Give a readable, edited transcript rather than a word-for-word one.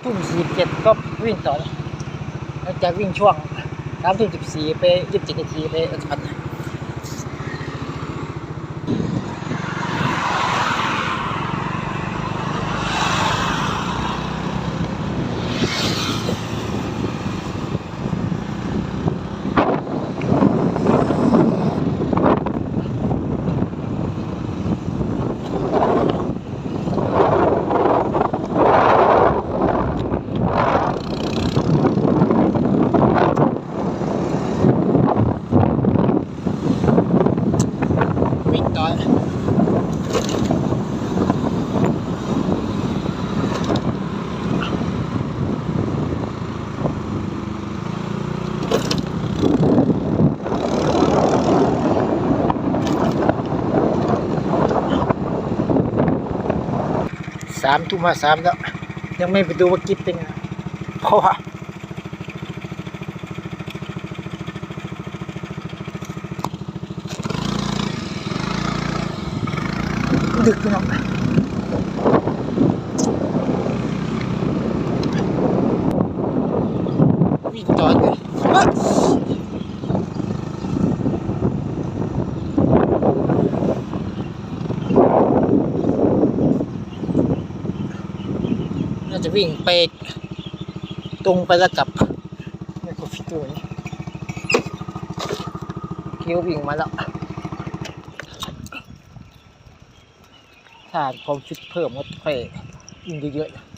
3:47ก็วิ่งต่อหลังจากวิ่งช่วง3:14ไป27นาทีไปอัจฉริยะวิ่งต่อ3:03แล้วยังไม่ไปดูว่ากิ๊บเป็นไงเพราะว่าดึกแล้ววิ่งต่อเลยน่าจะวิ่งไปตรงไปแล้วกลับไม่กดฟิตัวนี้เคี้ยววิ่งมาแล้วถ้าความฟิตเพิ่มก็ค่อยวิ่งเยอะๆ